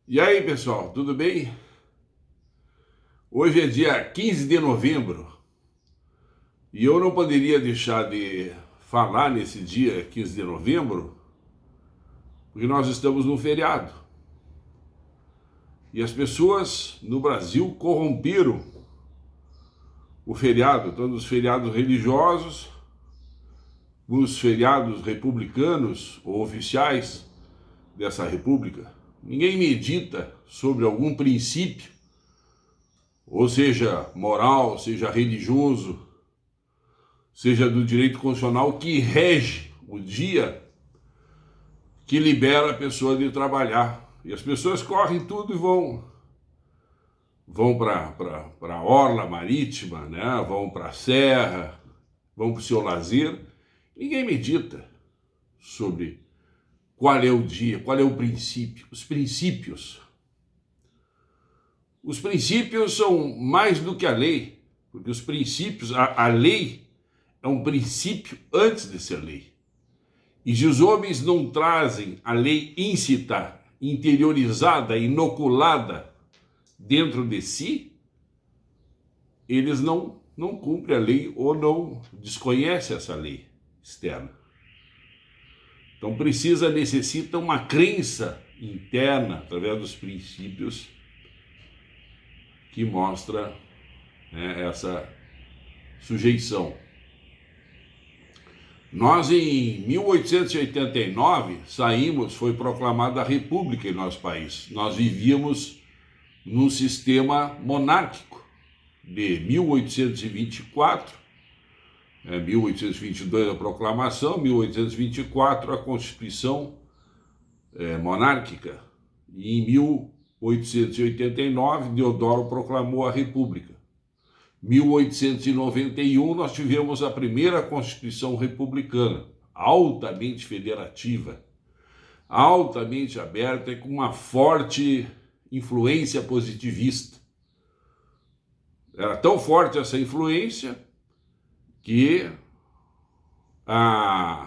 E aí, pessoal, tudo bem? Hoje é dia 15 de novembro e eu não poderia deixar de falar nesse dia 15 de novembro porque nós estamos num feriado e as pessoas no Brasil corromperam o feriado, tanto os feriados religiosos, os feriados republicanos ou oficiais dessa república. Ninguém medita sobre algum princípio, ou seja, moral, seja religioso, seja do direito constitucional, que rege o dia que libera a pessoa de trabalhar. E as pessoas correm tudo e vão para a orla marítima, né? Vão para a serra, vão para o seu lazer. Ninguém medita sobre qual é o dia, qual é o princípio, os princípios. Os princípios são mais do que a lei, porque os princípios, a lei é um princípio antes de ser lei. E se os homens não trazem a lei íncita, interiorizada, inoculada dentro de si, eles não cumprem a lei ou não desconhecem essa lei externa. Então necessita uma crença interna através dos princípios que mostra, né, essa sujeição. Nós, em 1889, foi proclamada a República em nosso país. Nós vivíamos num sistema monárquico de 1824, 1822 a proclamação, 1824 a Constituição monárquica. E em 1889, Deodoro proclamou a República. 1891 nós tivemos a primeira Constituição republicana, altamente federativa, altamente aberta e com uma forte influência positivista. Era tão forte essa influência que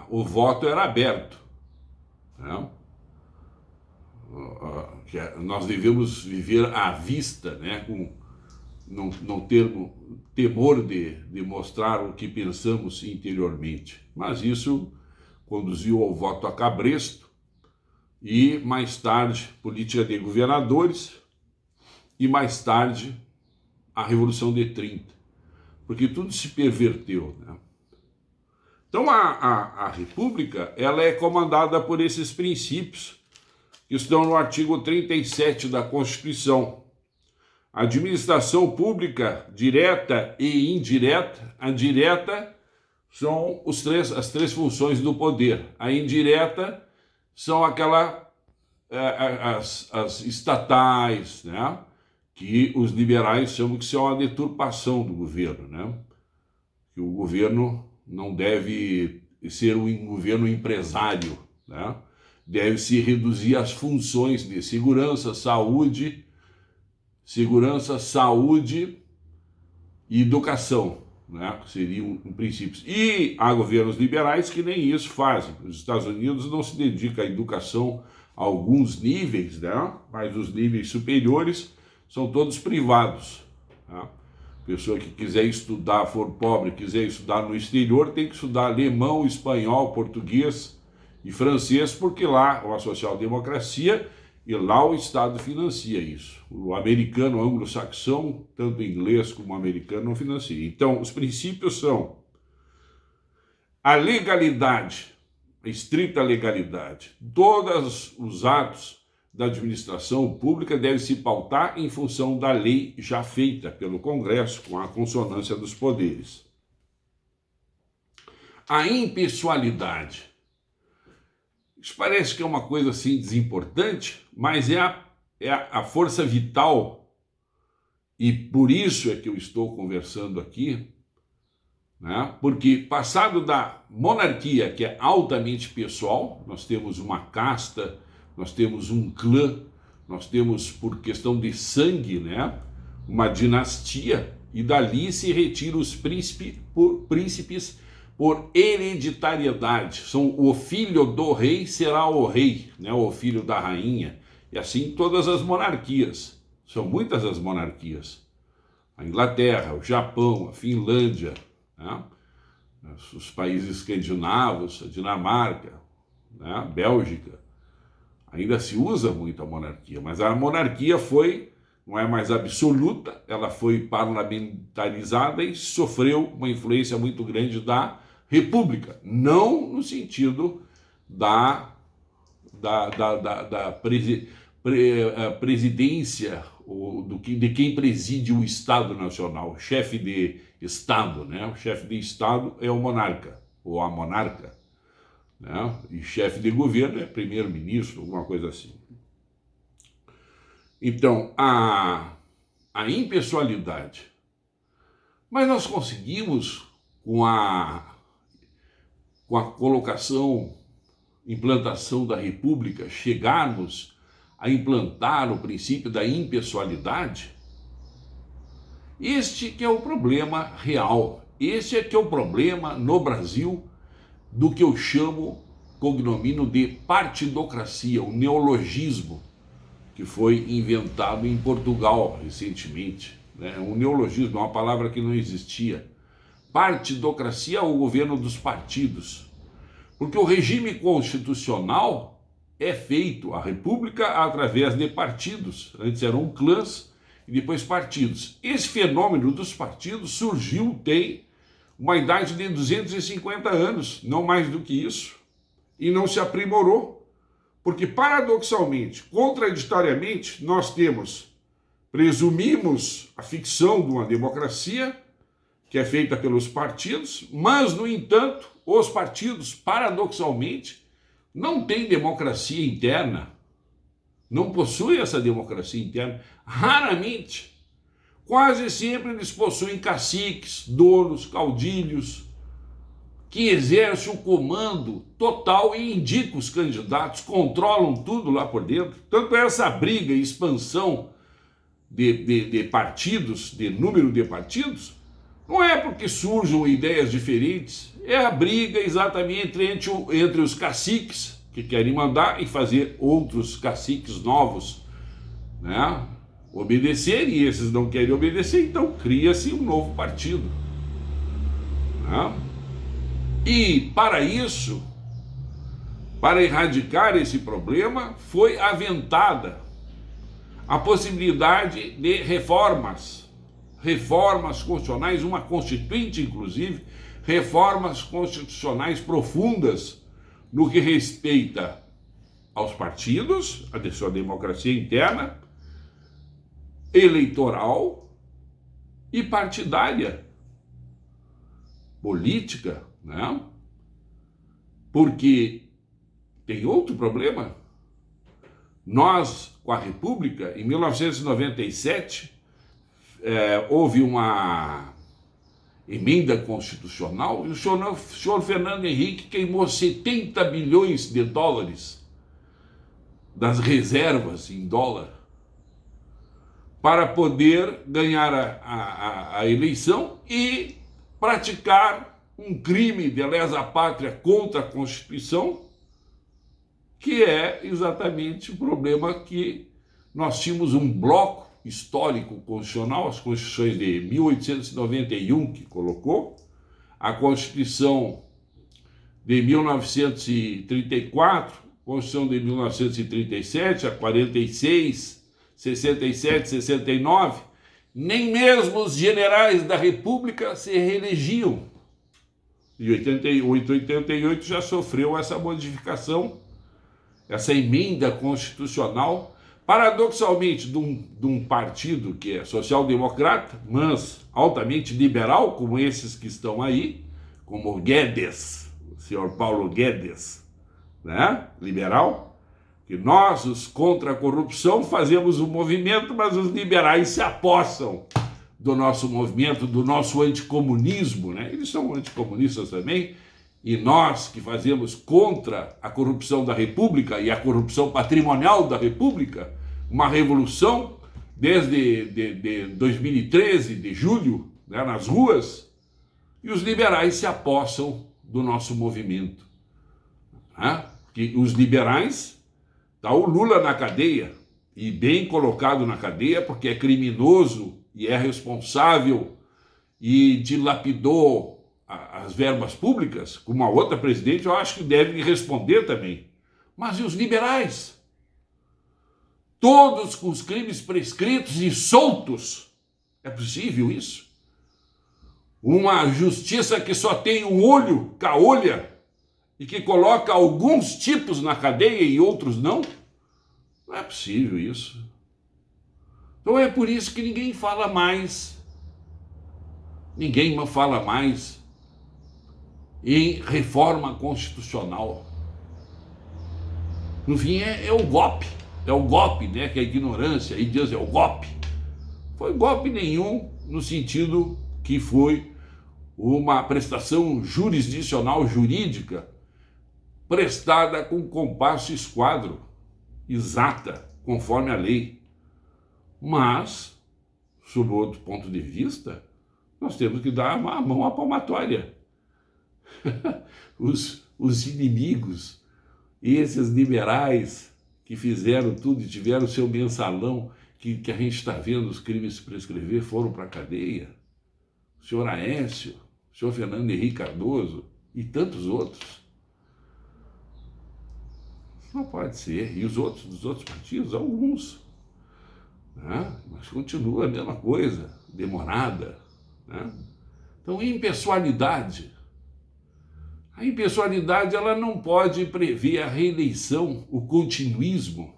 o voto era aberto, né? Nós devemos viver à vista, né? Não ter temor de mostrar o que pensamos interiormente. Mas isso conduziu ao voto a cabresto e, mais tarde, política de governadores e, mais tarde, a Revolução de 30, porque tudo se perverteu, né? Então, a República ela é comandada por esses princípios que estão no artigo 37 da Constituição. Administração pública direta e indireta. A direta são as três funções do poder. A indireta são as estatais, né? Que os liberais chamam que são a deturpação do governo, né? Que o governo não deve ser um governo empresário, né? Deve-se reduzir as funções de segurança, saúde e educação, né? Que seriam princípios. E há governos liberais que nem isso fazem. Os Estados Unidos não se dedica à educação a alguns níveis, né? Mas os níveis superiores são todos privados, tá? Pessoa que quiser estudar, for pobre, quiser estudar no exterior, tem que estudar alemão, espanhol, português e francês, porque lá é uma social-democracia e lá o Estado financia isso. O americano, o anglo-saxão, tanto inglês como americano, não financia. Então, os princípios são a legalidade, a estrita legalidade. Todos os atos da administração pública devem se pautar em função da lei já feita pelo Congresso, com a consonância dos poderes. A impessoalidade. Isso parece que é uma coisa assim desimportante, mas é a força vital, e por isso é que eu estou conversando aqui, né? Porque passado da monarquia, que é altamente pessoal, nós temos uma casta, nós temos um clã, nós temos, por questão de sangue, né, uma dinastia, e dali se retira os príncipes por hereditariedade. O filho do rei será o rei, né, o filho da rainha, E assim todas as monarquias. São muitas as monarquias. A Inglaterra, o Japão, a Finlândia, né? Os países escandinavos, a Dinamarca, né? A Bélgica. Ainda se usa muito a monarquia, mas a monarquia não é mais absoluta, ela foi parlamentarizada e sofreu uma influência muito grande da república, não no sentido da presidência, de quem preside o Estado Nacional, o chefe de Estado, né? O chefe de Estado é o monarca, ou a monarca, né? E chefe de governo é primeiro-ministro, alguma coisa assim. Então, a impessoalidade. Mas nós conseguimos, com a colocação, implantação da República, chegarmos a implantar o princípio da impessoalidade? Este que é o problema real. Este é que é o problema no Brasil do que eu chamo, cognomino de partidocracia, o neologismo que foi inventado em Portugal recentemente. Né? Um neologismo, uma palavra que não existia. Partidocracia é o governo dos partidos. Porque o regime constitucional é feito, a república, através de partidos. Antes eram clãs e depois partidos. Esse fenômeno dos partidos surgiu, tem uma idade de 250 anos, não mais do que isso, e não se aprimorou. Porque, paradoxalmente, contraditoriamente, nós presumimos a ficção de uma democracia que é feita pelos partidos, mas, no entanto, os partidos, paradoxalmente, não têm democracia interna, não possuem essa democracia interna, raramente. Quase sempre eles possuem caciques, donos, caudilhos, que exercem o comando total e indicam os candidatos, controlam tudo lá por dentro. Tanto essa briga e expansão de partidos, de número de partidos, não é porque surjam ideias diferentes, é a briga exatamente entre os caciques que querem mandar e fazer outros caciques novos, né, obedecer, e esses não querem obedecer, então cria-se um novo partido, né? E para isso, para erradicar esse problema, foi aventada a possibilidade de reformas constitucionais, uma constituinte inclusive, reformas constitucionais profundas no que respeita aos partidos, a sua democracia interna, eleitoral e partidária, política, né? Porque tem outro problema. Nós, com a República, em 1997, houve uma emenda constitucional e o senhor Fernando Henrique queimou 70 bilhões de dólares das reservas em dólar para poder ganhar a eleição e praticar um crime de lesa pátria contra a Constituição, que é exatamente o problema que nós tínhamos um bloco histórico constitucional, as constituições de 1891 que colocou, a Constituição de 1934, a Constituição de 1937, a 46, 67, 69, nem mesmo os generais da República se reelegiam. Em 88, 88 já sofreu essa modificação, essa emenda constitucional, paradoxalmente de um partido que é social-democrata, mas altamente liberal, como esses que estão aí, como o Guedes, o senhor Paulo Guedes, né? Liberal, que nós, os contra a corrupção, fazemos um movimento, mas os liberais se apossam do nosso movimento, do nosso anticomunismo, né? Eles são anticomunistas também, e nós que fazemos contra a corrupção da República e a corrupção patrimonial da República, uma revolução desde de 2013, de julho, né, nas ruas, e os liberais se apossam do nosso movimento. Né? Que os liberais Está o Lula na cadeia, e bem colocado na cadeia, porque é criminoso e é responsável e dilapidou as verbas públicas, como a outra presidente, eu acho que deve responder também. Mas e os liberais? Todos com os crimes prescritos e soltos. É possível isso? Uma justiça que só tem um olho, caolha, e que coloca alguns tipos na cadeia e outros não? Não é possível isso. Então é por isso que ninguém fala mais em reforma constitucional. No fim é o golpe, né? Que é a ignorância, e Deus é o golpe. Foi golpe nenhum, no sentido que foi uma prestação jurisdicional jurídica prestada com compasso e esquadro, exata, conforme a lei. Mas, sob outro ponto de vista, nós temos que dar a mão à palmatória. Os inimigos, esses liberais que fizeram tudo e tiveram o seu mensalão, que a gente está vendo os crimes prescrever, foram para a cadeia. O senhor Aécio, o senhor Fernando Henrique Cardoso e tantos outros. Não pode ser. E os outros, dos outros partidos, alguns. Né? Mas continua a mesma coisa, demorada. Né? Então, impessoalidade. A impessoalidade ela não pode prever a reeleição, o continuismo.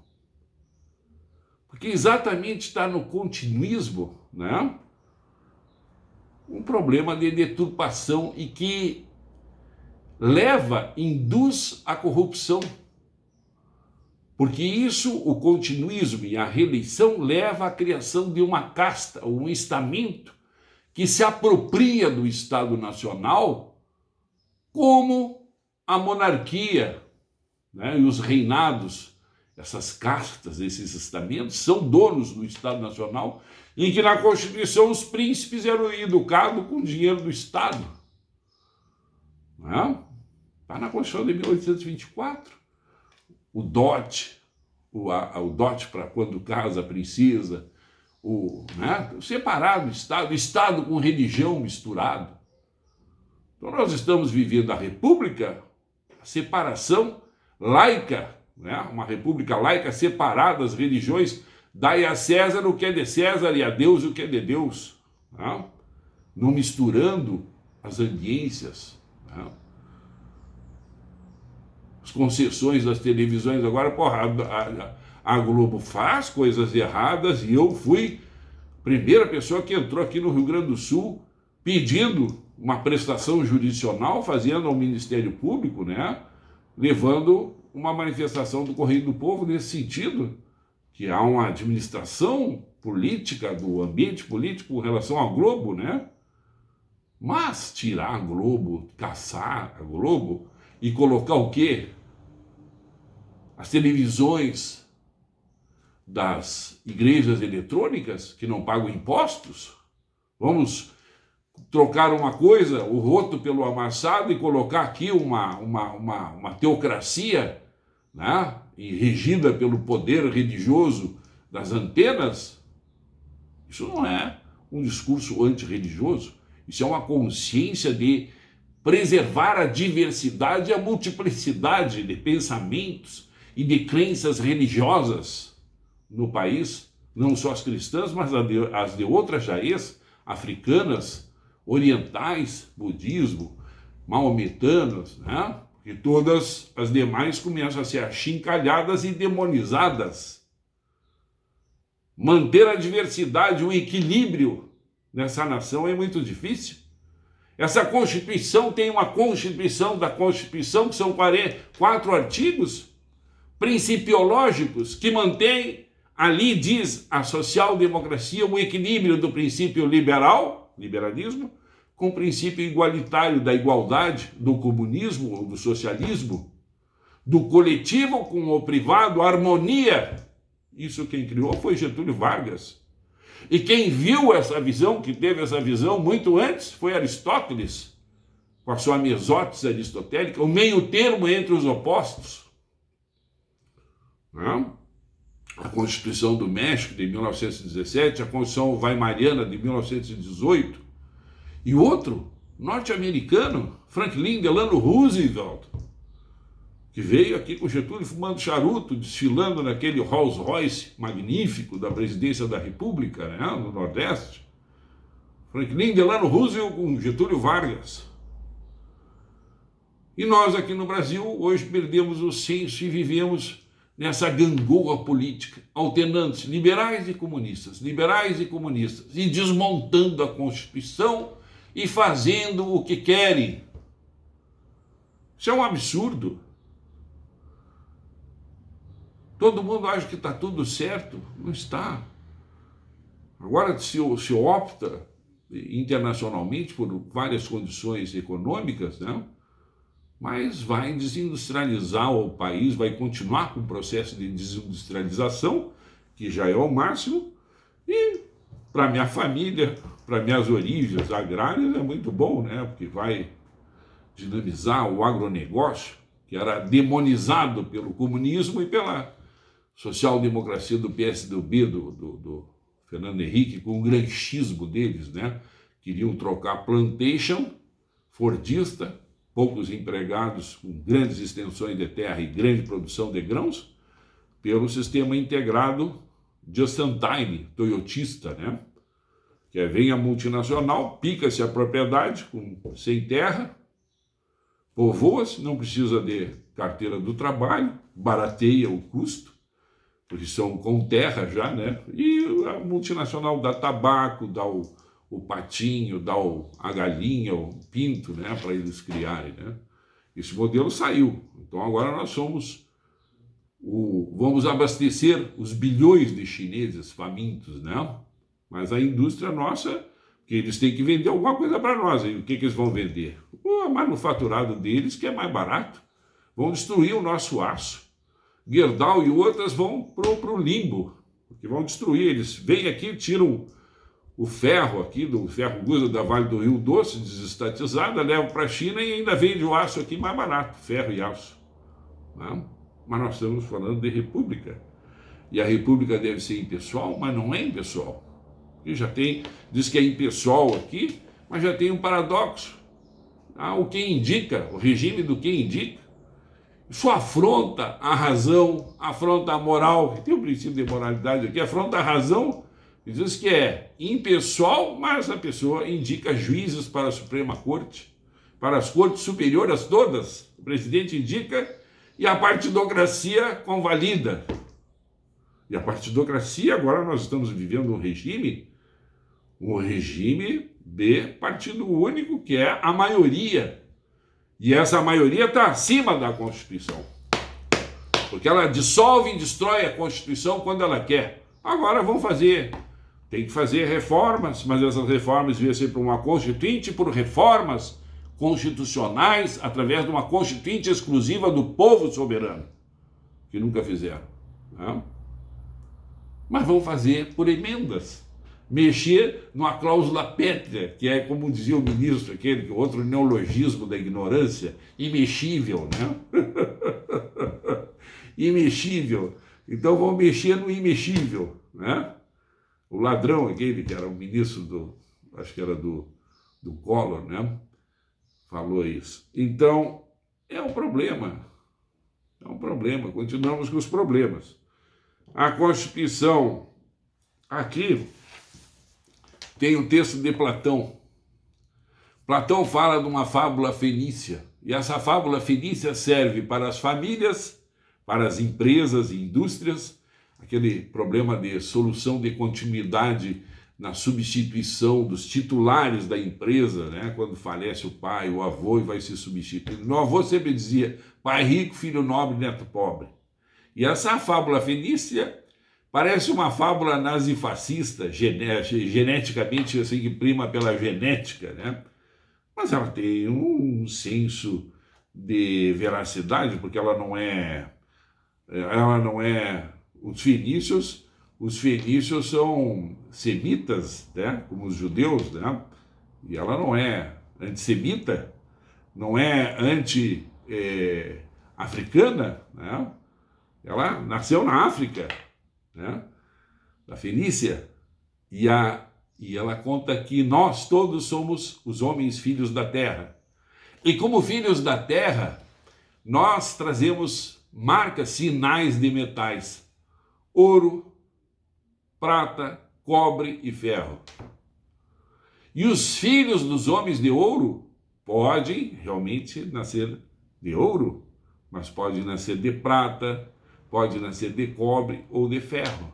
Porque exatamente está no continuismo, né, um problema de deturpação e que induz à corrupção. Porque isso, o continuismo e a reeleição, leva à criação de uma casta, um estamento, que se apropria do Estado Nacional como a monarquia, né, e os reinados. Essas castas, esses estamentos, são donos do Estado Nacional, em que na Constituição os príncipes eram educados com o dinheiro do Estado. Está na Constituição de 1824. O dote, o dote para quando casa a princesa, separado o Estado com religião misturado. Então nós estamos vivendo a República, a separação laica, uma república laica separada das religiões, dai a César o que é de César e a Deus o que é de Deus, não misturando as ambiências. As concessões das televisões agora, a Globo faz coisas erradas e eu fui a primeira pessoa que entrou aqui no Rio Grande do Sul pedindo uma prestação jurisdicional, fazendo ao Ministério Público, levando uma manifestação do Correio do Povo nesse sentido, que há uma administração política do ambiente político com relação à Globo, Mas tirar a Globo, caçar a Globo e colocar o quê? As televisões das igrejas eletrônicas que não pagam impostos? Vamos trocar uma coisa, o roto pelo amassado, e colocar aqui uma teocracia, e regida pelo poder religioso das antenas? Isso não é um discurso antirreligioso, isso é uma consciência de preservar a diversidade e a multiplicidade de pensamentos e de crenças religiosas no país, não só as cristãs, mas as de outras jaez, africanas, orientais, budismo, maometanos, porque todas as demais começam a ser achincalhadas e demonizadas. Manter a diversidade, o equilíbrio nessa nação é muito difícil. Essa Constituição tem uma Constituição da Constituição, que são 4 artigos principiológicos que mantém, ali diz a social-democracia, o equilíbrio do princípio liberalismo, com o princípio igualitário da igualdade, do comunismo ou do socialismo, do coletivo com o privado, harmonia. Isso quem criou foi Getúlio Vargas. E quem viu essa visão, que teve essa visão muito antes, foi Aristóteles, com a sua mesótis aristotélica, o meio termo entre os opostos. né? A Constituição do México de 1917, a Constituição Weimariana de 1918, e outro, norte-americano, Franklin Delano Roosevelt, que veio aqui com Getúlio fumando charuto, desfilando naquele Rolls Royce magnífico da presidência da República, né, no Nordeste. Franklin Delano Roosevelt com Getúlio Vargas. E nós aqui no Brasil hoje perdemos o senso e vivemos nessa gangorra política, alternando-se liberais e comunistas, e desmontando a Constituição e fazendo o que querem. Isso é um absurdo. Todo mundo acha que está tudo certo, não está. Agora se opta internacionalmente por várias condições econômicas, né? Mas vai desindustrializar o país, vai continuar com o processo de desindustrialização, que já é o máximo, e para minha família, para minhas origens agrárias, é muito bom, né? Porque vai dinamizar o agronegócio, que era demonizado pelo comunismo e pela social-democracia do PSDB, do Fernando Henrique, com o granchismo deles, né? Queriam trocar plantation, fordista, poucos empregados com grandes extensões de terra e grande produção de grãos, pelo sistema integrado just-in-time, toyotista, né? Que vem a multinacional, pica-se a propriedade sem terra, povoa-se, não precisa de carteira do trabalho, barateia o custo, porque são com terra já, né? E a multinacional dá tabaco, dá o patinho, dá a galinha, o pinto, né, para eles criarem, né? Esse modelo saiu. Então agora nós vamos abastecer os bilhões de chineses famintos, né? Mas a indústria nossa, que eles têm que vender alguma coisa para nós. E o que eles vão vender? O manufaturado deles, que é mais barato. Vão destruir o nosso aço. Gerdau e outras vão pro limbo, porque vão destruir. Eles vêm aqui, tiram o ferro aqui, do ferro Gusa da Vale do Rio Doce, desestatizada, levam para a China e ainda vende o aço aqui mais barato, ferro e aço. Não? Mas nós estamos falando de república. E a república deve ser impessoal, mas não é impessoal. Porque diz que é impessoal aqui, mas já tem um paradoxo. O que indica, o regime do que indica, isso afronta a razão, afronta a moral, tem um princípio de moralidade aqui, afronta a razão, e diz que é impessoal, mas a pessoa indica juízes para a Suprema Corte, para as cortes superiores todas, o presidente indica, e a partidocracia convalida. E a partidocracia, agora nós estamos vivendo um regime de partido único, que é a maioria. E essa maioria está acima da Constituição. Porque ela dissolve e destrói a Constituição quando ela quer. Agora tem que fazer reformas, mas essas reformas deviam ser por uma Constituinte, por reformas constitucionais, através de uma Constituinte exclusiva do povo soberano, que nunca fizeram. Né? Mas vão fazer por emendas. Mexer numa cláusula pétrea, que é, como dizia o ministro, aquele outro neologismo da ignorância, imexível, né? Imexível. Então vão mexer no imexível, né? O ladrão, aquele que era o ministro acho que era do Collor, né? Falou isso. Então, é um problema. É um problema. Continuamos com os problemas. A Constituição, aqui, tem o texto de Platão. Platão fala de uma fábula fenícia. E essa fábula fenícia serve para as famílias, para as empresas e indústrias, aquele problema de solução de continuidade na substituição dos titulares da empresa, né? Quando falece o pai, o avô, e vai ser substituído. Meu avô sempre dizia, pai rico, filho nobre, neto pobre. E essa fábula fenícia parece uma fábula nazifascista, geneticamente assim, que prima pela genética, né? Mas ela tem um senso de veracidade, porque ela não é os fenícios são semitas, né? Como os judeus, né? E ela não é antissemita, não é anti-africana, né? Ela nasceu na África, né? Da Fenícia, e ela conta que nós todos somos os homens filhos da terra. E como filhos da terra, nós trazemos marcas, sinais de metais: ouro, prata, cobre e ferro. E os filhos dos homens de ouro podem realmente nascer de ouro, mas podem nascer de prata, pode nascer de cobre ou de ferro.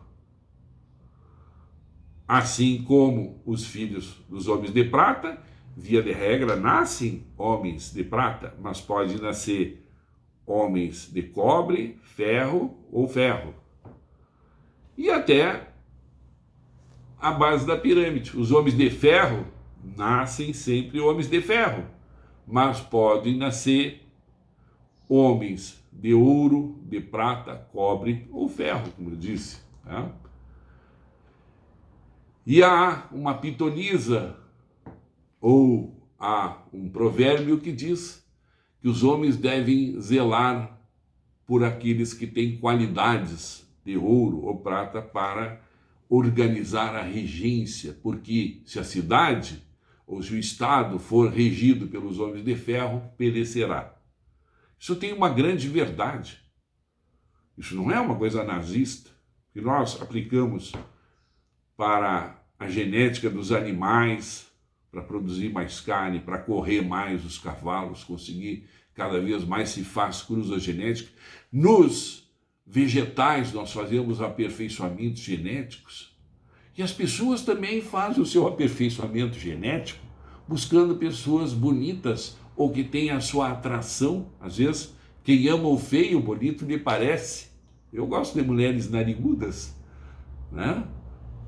Assim como os filhos dos homens de prata, via de regra, nascem homens de prata, mas pode nascer homens de cobre, ferro ou ferro. E até a base da pirâmide. Os homens de ferro nascem sempre homens de ferro, mas podem nascer homens de ouro, de prata, cobre ou ferro, como eu disse. Né? E há uma pitonisa, ou há um provérbio que diz que os homens devem zelar por aqueles que têm qualidades de ouro ou prata para organizar a regência, porque se a cidade ou se o Estado for regido pelos homens de ferro, perecerá. Isso tem uma grande verdade. Isso não é uma coisa nazista que nós aplicamos para a genética dos animais, para produzir mais carne, para correr mais os cavalos, conseguir cada vez mais se faz cruza genética. Nos vegetais nós fazemos aperfeiçoamentos genéticos e as pessoas também fazem o seu aperfeiçoamento genético buscando pessoas bonitas ou que têm a sua atração. Às vezes, quem ama o feio, o bonito lhe parece. Eu gosto de mulheres narigudas, né?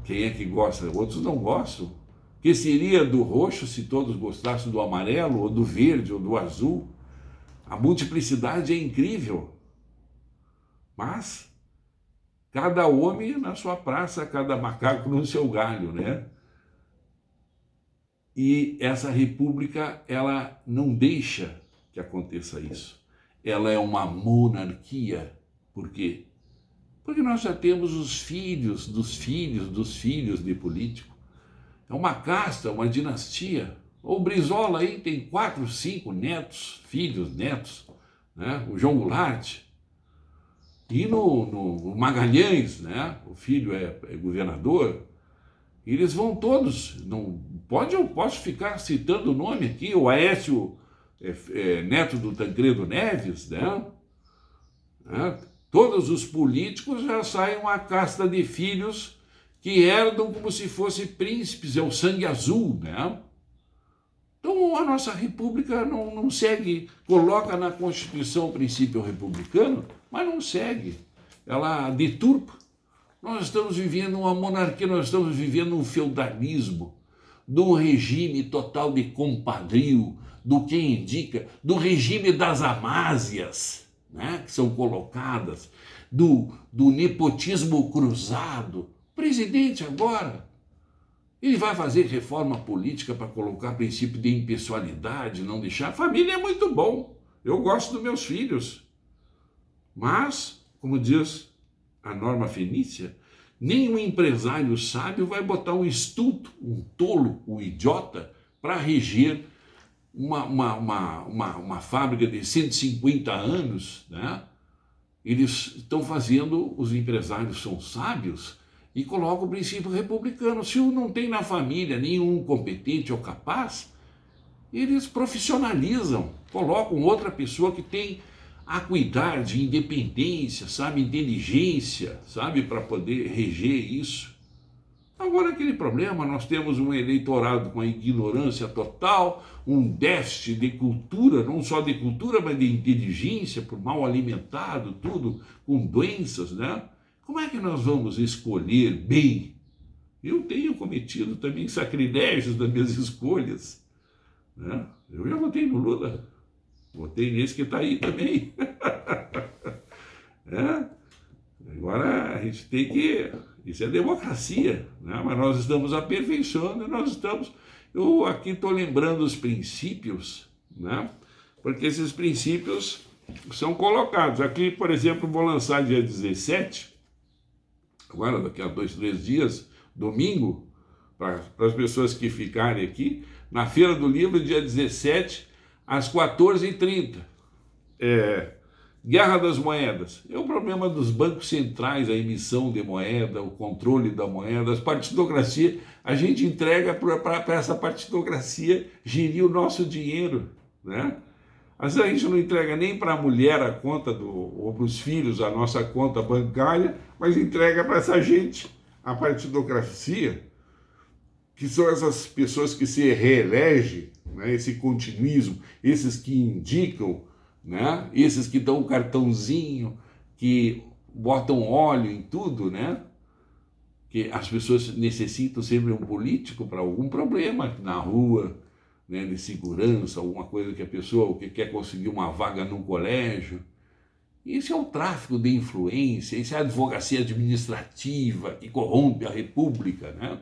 Quem é que gosta? Outros não gostam. Que seria do roxo se todos gostassem do amarelo, ou do verde, ou do azul? A multiplicidade é incrível. Mas cada homem na sua praça, cada macaco no seu galho, né? E essa república, ela não deixa que aconteça isso. Ela é uma monarquia. Por quê? Porque nós já temos os filhos dos filhos dos filhos de político. É uma casta, uma dinastia. O Brizola aí tem 4, 5 netos, filhos, netos, né? O João Goulart. E no Magalhães, né? O filho é governador. Eles vão todos. Não pode, eu posso ficar citando o nome aqui. O Aécio, neto do Tancredo Neves, né? Todos os políticos já saem uma casta de filhos que herdam como se fossem príncipes, é o sangue azul, né? Então a nossa república não segue, coloca na Constituição o princípio republicano, mas não segue, ela deturpa. Nós estamos vivendo uma monarquia, nós estamos vivendo um feudalismo, de um regime total de compadrio, do que indica, do regime das amásias, né, que são colocadas, do nepotismo cruzado. O presidente agora, ele vai fazer reforma política para colocar princípio de impessoalidade, não deixar. A família é muito bom, eu gosto dos meus filhos. Mas, como diz a norma fenícia, nenhum empresário sábio vai botar um estulto, um tolo, um idiota, para reger uma fábrica de 150 anos, né? Eles estão fazendo, os empresários são sábios e colocam o princípio republicano. Se não tem na família nenhum competente ou capaz, eles profissionalizam, colocam outra pessoa que tem acuidade, independência, sabe, inteligência, sabe, para poder reger isso. Agora, aquele problema, nós temos um eleitorado com a ignorância total, um déficit de cultura, não só de cultura, mas de inteligência, por mal alimentado, tudo com doenças, né? Como é que nós vamos escolher bem? Eu tenho cometido também sacrilégios das minhas escolhas, né? Eu já votei no Lula, votei nesse que está aí também. Agora a gente tem que... Isso é democracia, né? Mas nós estamos aperfeiçoando, eu aqui estou lembrando os princípios, né? Porque esses princípios são colocados. Aqui, por exemplo, vou lançar dia 17, agora daqui a 2, 3 dias, domingo, para as pessoas que ficarem aqui, na Feira do Livro, dia 17, às 14h30. Guerra das moedas. É o problema dos bancos centrais, a emissão de moeda, o controle da moeda, as partidocracia. A gente entrega para essa partidocracia gerir o nosso dinheiro, né? Às vezes a gente não entrega nem para a mulher a conta ou para os filhos a nossa conta bancária, mas entrega para essa gente, a partidocracia, que são essas pessoas que se reelegem, né? Esse continuismo, esses que indicam, né? Esses que dão um cartãozinho, que botam óleo em tudo, né? Que as pessoas necessitam sempre um político para algum problema na rua, né, de segurança, alguma coisa que a pessoa que quer conseguir uma vaga no colégio. Isso é o tráfico de influência, isso é a advocacia administrativa que corrompe a República, né?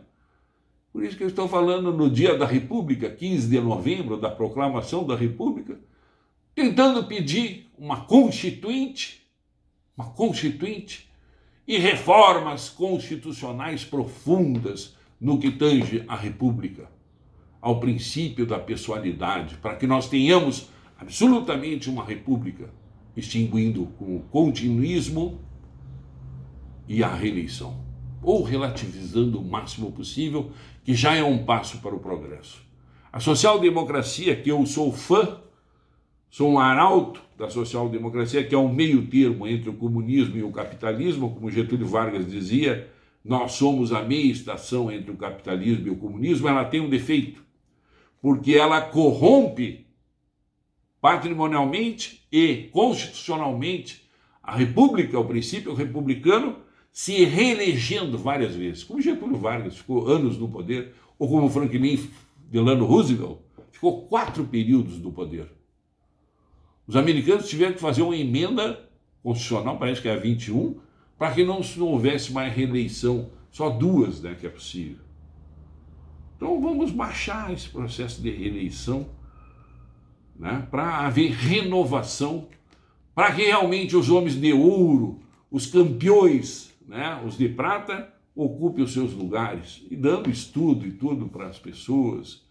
Por isso que eu estou falando no Dia da República, 15 de novembro, da proclamação da República, tentando pedir uma constituinte e reformas constitucionais profundas no que tange à República, ao princípio da pessoalidade, para que nós tenhamos absolutamente uma república, extinguindo com o continuismo e a reeleição, ou relativizando o máximo possível, que já é um passo para o progresso. A social-democracia, que eu sou fã, sou um arauto da social-democracia, que é um meio termo entre o comunismo e o capitalismo, como Getúlio Vargas dizia, nós somos a meia estação entre o capitalismo e o comunismo. Ela tem um defeito, porque ela corrompe patrimonialmente e constitucionalmente a República, o princípio republicano, se reelegendo várias vezes, como Getúlio Vargas ficou anos no poder, ou como Franklin Delano Roosevelt ficou 4 períodos no poder. Os americanos tiveram que fazer uma emenda constitucional, parece que é a 21, para que não houvesse mais reeleição, só 2, né, que é possível. Então vamos baixar esse processo de reeleição, né, para haver renovação, para que realmente os homens de ouro, os campeões, né, os de prata, ocupem os seus lugares, e dando estudo e tudo para as pessoas,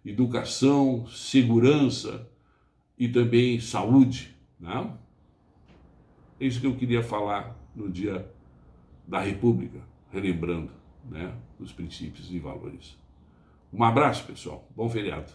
educação, segurança e também saúde, né? É isso que eu queria falar no Dia da República, relembrando, né, os princípios e valores. Um abraço, pessoal. Bom feriado.